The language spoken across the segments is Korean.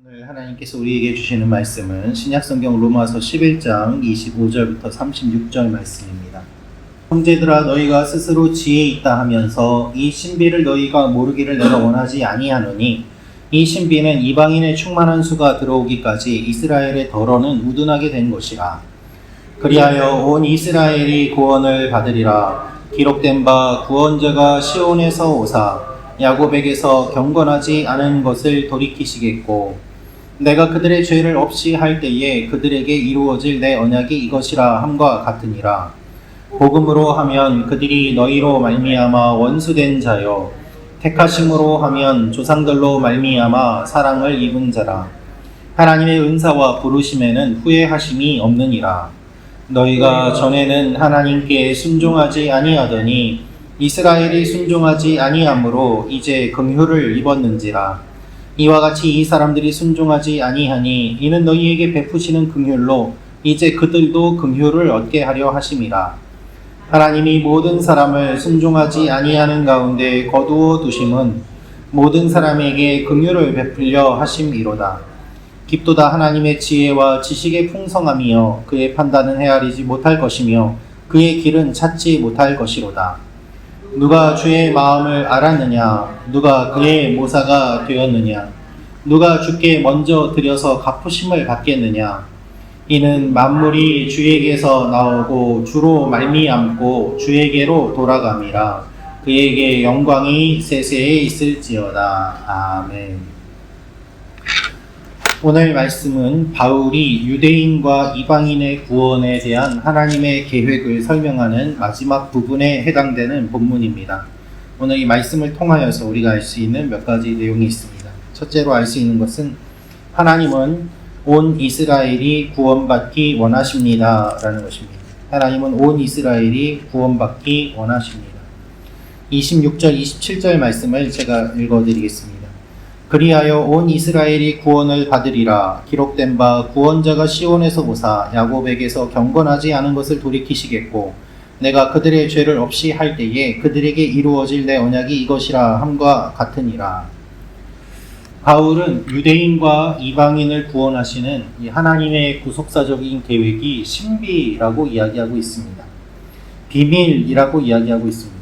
오늘 하나님께서 우리에게 주시는 말씀은 신약성경 로마서 11장 25절부터 36절 말씀입니다. 형제들아, 너희가 스스로 지혜 있다 하면서 이 신비를 너희가 모르기를 내가 원하지 아니하노니, 이 신비는 이방인의 충만한 수가 들어오기까지 이스라엘의 덜어는 우둔하게 된 것이라. 그리하여 온 이스라엘이 구원을 받으리라. 기록된 바 구원자가 시온에서 오사 야곱에게서 경건하지 않은 것을 돌이키시겠고, 내가 그들의 죄를 없이 할 때에 그들에게 이루어질 내 언약이 이것이라 함과 같으니라. 복음으로 하면 그들이 너희로 말미암아 원수된 자요, 택하심으로 하면 조상들로 말미암아 사랑을 입은 자라. 하나님의 은사와 부르심에는 후회하심이 없느니라. 너희가 전에는 하나님께 순종하지 아니하더니 이스라엘이 순종하지 아니하므로 이제 긍휼을 입었는지라. 이와 같이 이 사람들이 순종하지 아니하니 이는 너희에게 베푸시는 긍휼로 이제 그들도 긍휼을 얻게 하려 하심이라. 하나님이 모든 사람을 순종하지 아니하는 가운데 거두어 두심은 모든 사람에게 긍휼을 베풀려 하심이로다. 깊도다 하나님의 지혜와 지식의 풍성함이여 그의 판단은 헤아리지 못할 것이며 그의 길은 찾지 못할 것이로다. 누가 주의 마음을 알았느냐? 누가 그의 모사가 되었느냐? 누가 주께 먼저 드려서 갚으심을 받겠느냐? 이는 만물이 주에게서 나오고 주로 말미암고 주에게로 돌아감이라. 그에게 영광이 세세에 있을지어다. 아멘. 오늘 말씀은 바울이 유대인과 이방인의 구원에 대한 하나님의 계획을 설명하는 마지막 부분에 해당되는 본문입니다. 오늘 이 말씀을 통하여서 우리가 알 수 있는 몇 가지 내용이 있습니다. 첫째로 알 수 있는 것은 하나님은 온 이스라엘이 구원받기 원하십니다 라는 것입니다. 하나님은 온 이스라엘이 구원받기 원하십니다. 26절, 27절 말씀을 제가 읽어드리겠습니다. 그리하여 온 이스라엘이 구원을 받으리라. 기록된 바 구원자가 시온에서 오사 야곱에게서 경건하지 않은 것을 돌이키시겠고, 내가 그들의 죄를 없이 할 때에 그들에게 이루어질 내 언약이 이것이라 함과 같으니라. 바울은 유대인과 이방인을 구원하시는 이 하나님의 구속사적인 계획이 신비라고 이야기하고 있습니다. 비밀이라고 이야기하고 있습니다.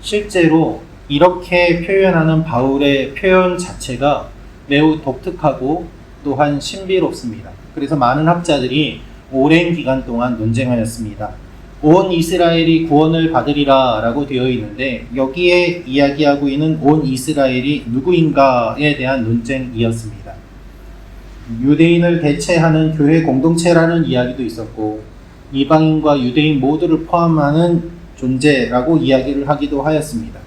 실제로 이렇게 표현하는 바울의 표현 자체가 매우 독특하고 또한 신비롭습니다. 그래서 많은 학자들이 오랜 기간 동안 논쟁하였습니다. 온 이스라엘이 구원을 받으리라 라고 되어 있는데, 여기에 이야기하고 있는 온 이스라엘이 누구인가에 대한 논쟁이었습니다. 유대인을 대체하는 교회 공동체라는 이야기도 있었고, 이방인과 유대인 모두를 포함하는 존재라고 이야기를 하기도 하였습니다.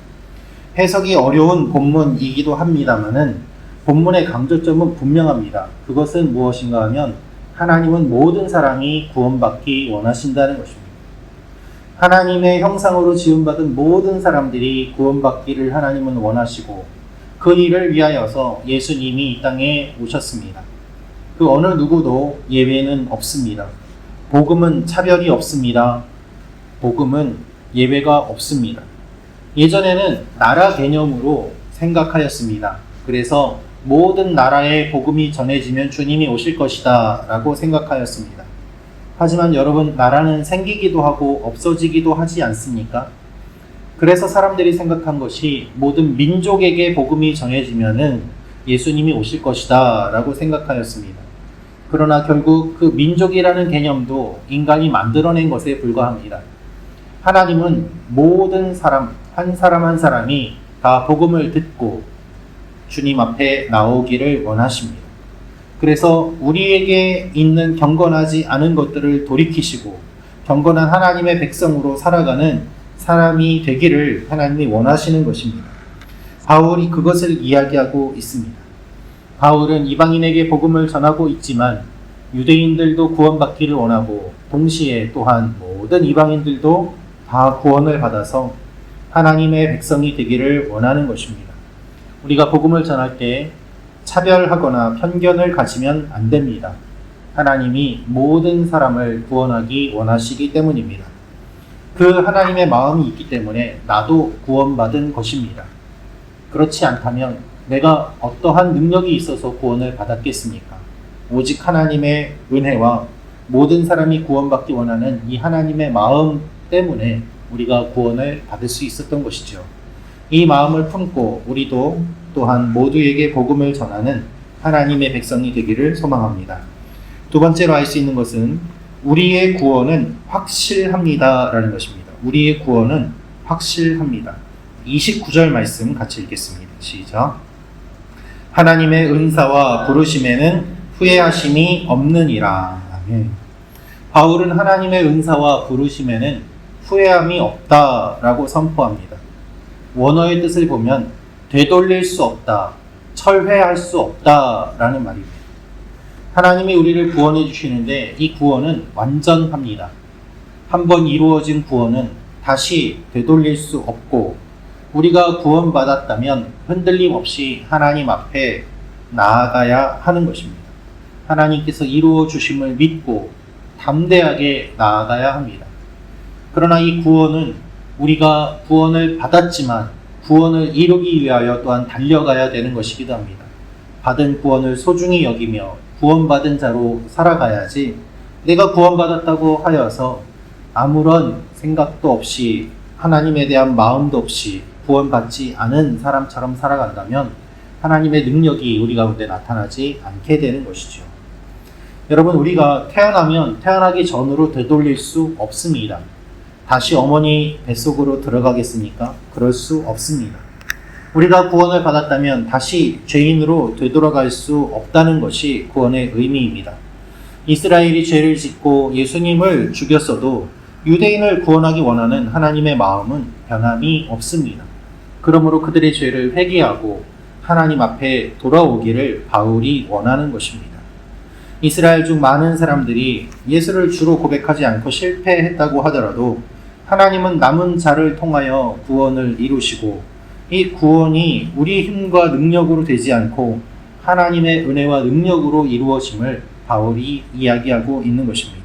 해석이 어려운 본문이기도 합니다만은 본문의 강조점은 분명합니다. 그것은 무엇인가 하면 하나님은 모든 사람이 구원받기 원하신다는 것입니다. 하나님의 형상으로 지음받은 모든 사람들이 구원받기를 하나님은 원하시고, 그 일을 위하여서 예수님이 이 땅에 오셨습니다. 그 어느 누구도 예외는 없습니다. 복음은 차별이 없습니다. 복음은 예외가 없습니다. 예전에는 나라 개념으로 생각하였습니다. 그래서 모든 나라에 복음이 전해지면 주님이 오실 것이다 라고 생각하였습니다. 하지만 여러분, 나라는 생기기도 하고 없어지기도 하지 않습니까? 그래서 사람들이 생각한 것이 모든 민족에게 복음이 전해지면은 예수님이 오실 것이다 라고 생각하였습니다. 그러나 결국 그 민족이라는 개념도 인간이 만들어낸 것에 불과합니다. 하나님은 모든 사람, 한 사람 한 사람이 다 복음을 듣고 주님 앞에 나오기를 원하십니다. 그래서 우리에게 있는 경건하지 않은 것들을 돌이키시고 경건한 하나님의 백성으로 살아가는 사람이 되기를 하나님이 원하시는 것입니다. 바울이 그것을 이야기하고 있습니다. 바울은 이방인에게 복음을 전하고 있지만 유대인들도 구원받기를 원하고, 동시에 또한 모든 이방인들도 다 구원을 받아서 하나님의 백성이 되기를 원하는 것입니다. 우리가 복음을 전할 때 차별하거나 편견을 가지면 안 됩니다. 하나님이 모든 사람을 구원하기 원하시기 때문입니다. 그 하나님의 마음이 있기 때문에 나도 구원받은 것입니다. 그렇지 않다면 내가 어떠한 능력이 있어서 구원을 받았겠습니까? 오직 하나님의 은혜와 모든 사람이 구원받기 원하는 이 하나님의 마음 때문에 우리가 구원을 받을 수 있었던 것이죠. 이 마음을 품고 우리도 또한 모두에게 복음을 전하는 하나님의 백성이 되기를 소망합니다. 두 번째로 알 수 있는 것은 우리의 구원은 확실합니다 라는 것입니다. 우리의 구원은 확실합니다. 29절 말씀 같이 읽겠습니다. 시작. 하나님의 은사와 부르심에는 후회하심이 없느니라. 아멘. 바울은 하나님의 은사와 부르심에는 후회함이 없다라고 선포합니다. 원어의 뜻을 보면 되돌릴 수 없다, 철회할 수 없다라는 말입니다. 하나님이 우리를 구원해 주시는데 이 구원은 완전합니다. 한번 이루어진 구원은 다시 되돌릴 수 없고 우리가 구원받았다면 흔들림 없이 하나님 앞에 나아가야 하는 것입니다. 하나님께서 이루어 주심을 믿고 담대하게 나아가야 합니다. 그러나 이 구원은 우리가 구원을 받았지만 구원을 이루기 위하여 또한 달려가야 되는 것이기도 합니다. 받은 구원을 소중히 여기며 구원받은 자로 살아가야지 내가 구원받았다고 하여서 아무런 생각도 없이 하나님에 대한 마음도 없이 구원받지 않은 사람처럼 살아간다면 하나님의 능력이 우리 가운데 나타나지 않게 되는 것이죠. 여러분, 우리가 태어나면 태어나기 전으로 되돌릴 수 없습니다. 다시 어머니 뱃속으로 들어가겠습니까? 그럴 수 없습니다. 우리가 구원을 받았다면 다시 죄인으로 되돌아갈 수 없다는 것이 구원의 의미입니다. 이스라엘이 죄를 짓고 예수님을 죽였어도 유대인을 구원하기 원하는 하나님의 마음은 변함이 없습니다. 그러므로 그들의 죄를 회개하고 하나님 앞에 돌아오기를 바울이 원하는 것입니다. 이스라엘 중 많은 사람들이 예수를 주로 고백하지 않고 실패했다고 하더라도 하나님은 남은 자를 통하여 구원을 이루시고 이 구원이 우리의 힘과 능력으로 되지 않고 하나님의 은혜와 능력으로 이루어짐을 바울이 이야기하고 있는 것입니다.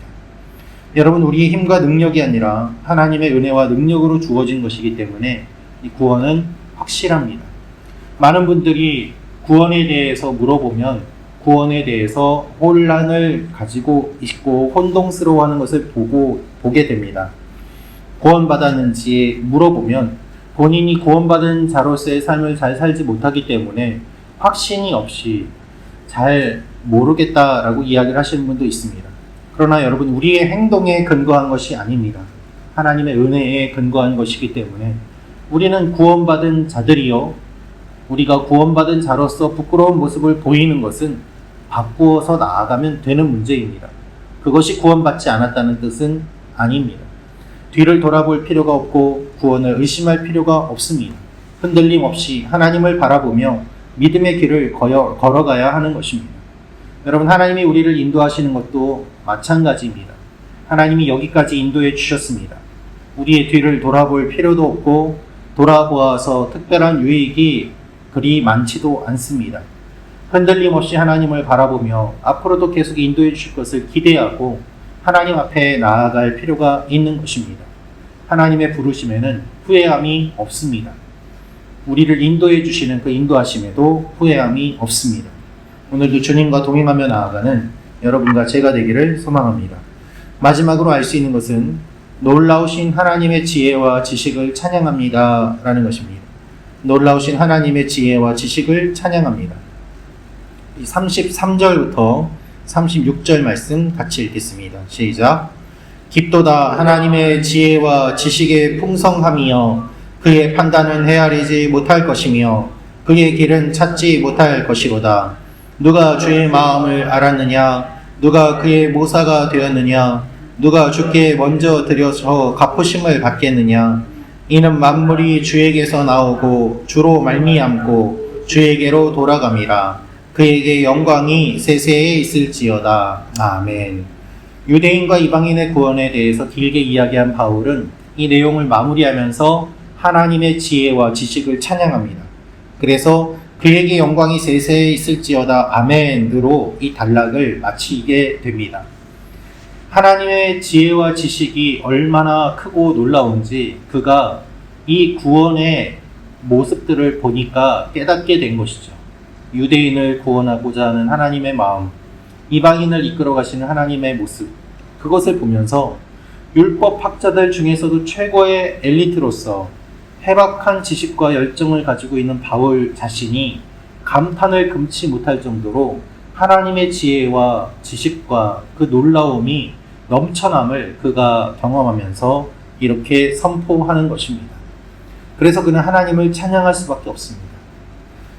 여러분, 우리의 힘과 능력이 아니라 하나님의 은혜와 능력으로 주어진 것이기 때문에 이 구원은 확실합니다. 많은 분들이 구원에 대해서 물어보면 구원에 대해서 혼란을 가지고 있고 혼동스러워하는 것을 보게 됩니다. 구원받았는지 물어보면 본인이 구원받은 자로서의 삶을 잘 살지 못하기 때문에 확신이 없이 잘 모르겠다라고 이야기를 하시는 분도 있습니다. 그러나 여러분, 우리의 행동에 근거한 것이 아닙니다. 하나님의 은혜에 근거한 것이기 때문에 우리는 구원받은 자들이요, 우리가 구원받은 자로서 부끄러운 모습을 보이는 것은 바꾸어서 나아가면 되는 문제입니다. 그것이 구원받지 않았다는 뜻은 아닙니다. 뒤를 돌아볼 필요가 없고 구원을 의심할 필요가 없습니다. 흔들림 없이 하나님을 바라보며 믿음의 길을 걸어가야 하는 것입니다. 여러분, 하나님이 우리를 인도하시는 것도 마찬가지입니다. 하나님이 여기까지 인도해 주셨습니다. 우리의 뒤를 돌아볼 필요도 없고 돌아보아서 특별한 유익이 그리 많지도 않습니다. 흔들림 없이 하나님을 바라보며 앞으로도 계속 인도해 주실 것을 기대하고 하나님 앞에 나아갈 필요가 있는 것입니다. 하나님의 부르심에는 후회함이 없습니다. 우리를 인도해 주시는 그 인도하심에도 후회함이 없습니다. 오늘도 주님과 동행하며 나아가는 여러분과 제가 되기를 소망합니다. 마지막으로 알 수 있는 것은 놀라우신 하나님의 지혜와 지식을 찬양합니다 라는 것입니다. 놀라우신 하나님의 지혜와 지식을 찬양합니다. 33절부터 36절 말씀 같이 읽겠습니다. 시작. 깊도다 하나님의 지혜와 지식의 풍성함이여 그의 판단은 헤아리지 못할 것이며 그의 길은 찾지 못할 것이로다. 누가 주의 마음을 알았느냐? 누가 그의 모사가 되었느냐? 누가 주께 먼저 드려서 갚으심을 받겠느냐? 이는 만물이 주에게서 나오고 주로 말미암고 주에게로 돌아감이라. 그에게 영광이 세세에 있을지어다. 아멘. 유대인과 이방인의 구원에 대해서 길게 이야기한 바울은 이 내용을 마무리하면서 하나님의 지혜와 지식을 찬양합니다. 그래서 그에게 영광이 세세에 있을지어다. 아멘으로 이 단락을 마치게 됩니다. 하나님의 지혜와 지식이 얼마나 크고 놀라운지 그가 이 구원의 모습들을 보니까 깨닫게 된 것이죠. 유대인을 구원하고자 하는 하나님의 마음, 이방인을 이끌어 가시는 하나님의 모습, 그것을 보면서 율법 학자들 중에서도 최고의 엘리트로서 해박한 지식과 열정을 가지고 있는 바울 자신이 감탄을 금치 못할 정도로 하나님의 지혜와 지식과 그 놀라움이 넘쳐남을 그가 경험하면서 이렇게 선포하는 것입니다. 그래서 그는 하나님을 찬양할 수밖에 없습니다.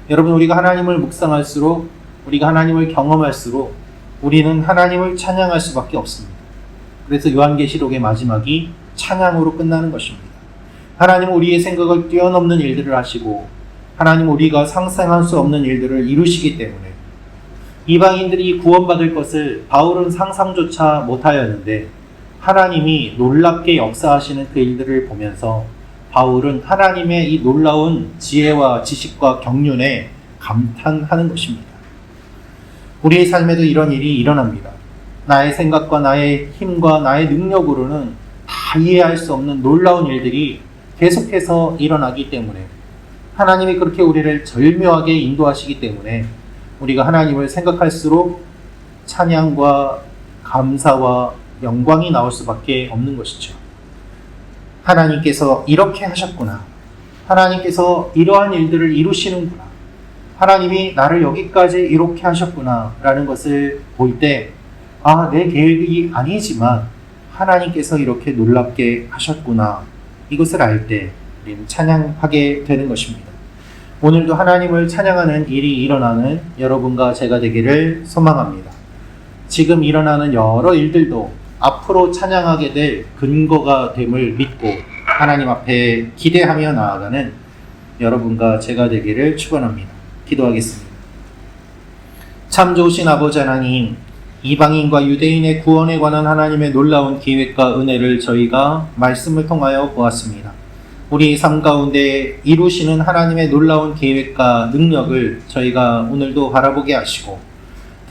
여러분, 우리가 하나님을 묵상할수록, 우리가 하나님을 경험할수록 우리는 하나님을 찬양할 수밖에 없습니다. 그래서 요한계시록의 마지막이 찬양으로 끝나는 것입니다. 하나님은 우리의 생각을 뛰어넘는 일들을 하시고 하나님은 우리가 상상할 수 없는 일들을 이루시기 때문에 이방인들이 구원받을 것을 바울은 상상조차 못하였는데 하나님이 놀랍게 역사하시는 그 일들을 보면서 바울은 하나님의 이 놀라운 지혜와 지식과 경륜에 감탄하는 것입니다. 우리의 삶에도 이런 일이 일어납니다. 나의 생각과 나의 힘과 나의 능력으로는 다 이해할 수 없는 놀라운 일들이 계속해서 일어나기 때문에 하나님이 그렇게 우리를 절묘하게 인도하시기 때문에 우리가 하나님을 생각할수록 찬양과 감사와 영광이 나올 수밖에 없는 것이죠. 하나님께서 이렇게 하셨구나. 하나님께서 이러한 일들을 이루시는구나. 하나님이 나를 여기까지 이렇게 하셨구나 라는 것을 볼 때 내 계획이 아니지만 하나님께서 이렇게 놀랍게 하셨구나, 이것을 알 때 우리는 찬양하게 되는 것입니다. 오늘도 하나님을 찬양하는 일이 일어나는 여러분과 제가 되기를 소망합니다. 지금 일어나는 여러 일들도 앞으로 찬양하게 될 근거가 됨을 믿고 하나님 앞에 기대하며 나아가는 여러분과 제가 되기를 축원합니다. 기도하겠습니다. 참 좋으신 아버지 하나님, 이방인과 유대인의 구원에 관한 하나님의 놀라운 계획과 은혜를 저희가 말씀을 통하여 보았습니다. 우리 삶 가운데 이루시는 하나님의 놀라운 계획과 능력을 저희가 오늘도 바라보게 하시고,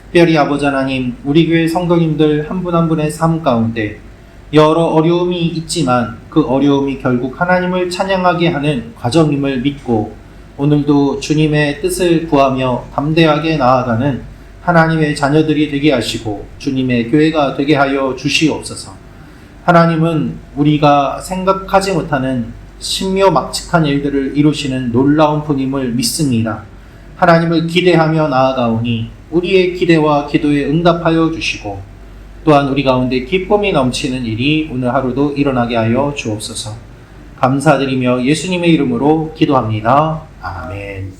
특별히 아버지 하나님, 우리 교회 성도님들 한 분 한 분의 삶 가운데 여러 어려움이 있지만 그 어려움이 결국 하나님을 찬양하게 하는 과정임을 믿고 오늘도 주님의 뜻을 구하며 담대하게 나아가는 하나님의 자녀들이 되게 하시고 주님의 교회가 되게 하여 주시옵소서. 하나님은 우리가 생각하지 못하는 신묘막측한 일들을 이루시는 놀라운 분임을 믿습니다. 하나님을 기대하며 나아가오니 우리의 기대와 기도에 응답하여 주시고 또한 우리 가운데 기쁨이 넘치는 일이 오늘 하루도 일어나게 하여 주옵소서. 감사드리며 예수님의 이름으로 기도합니다. 아멘.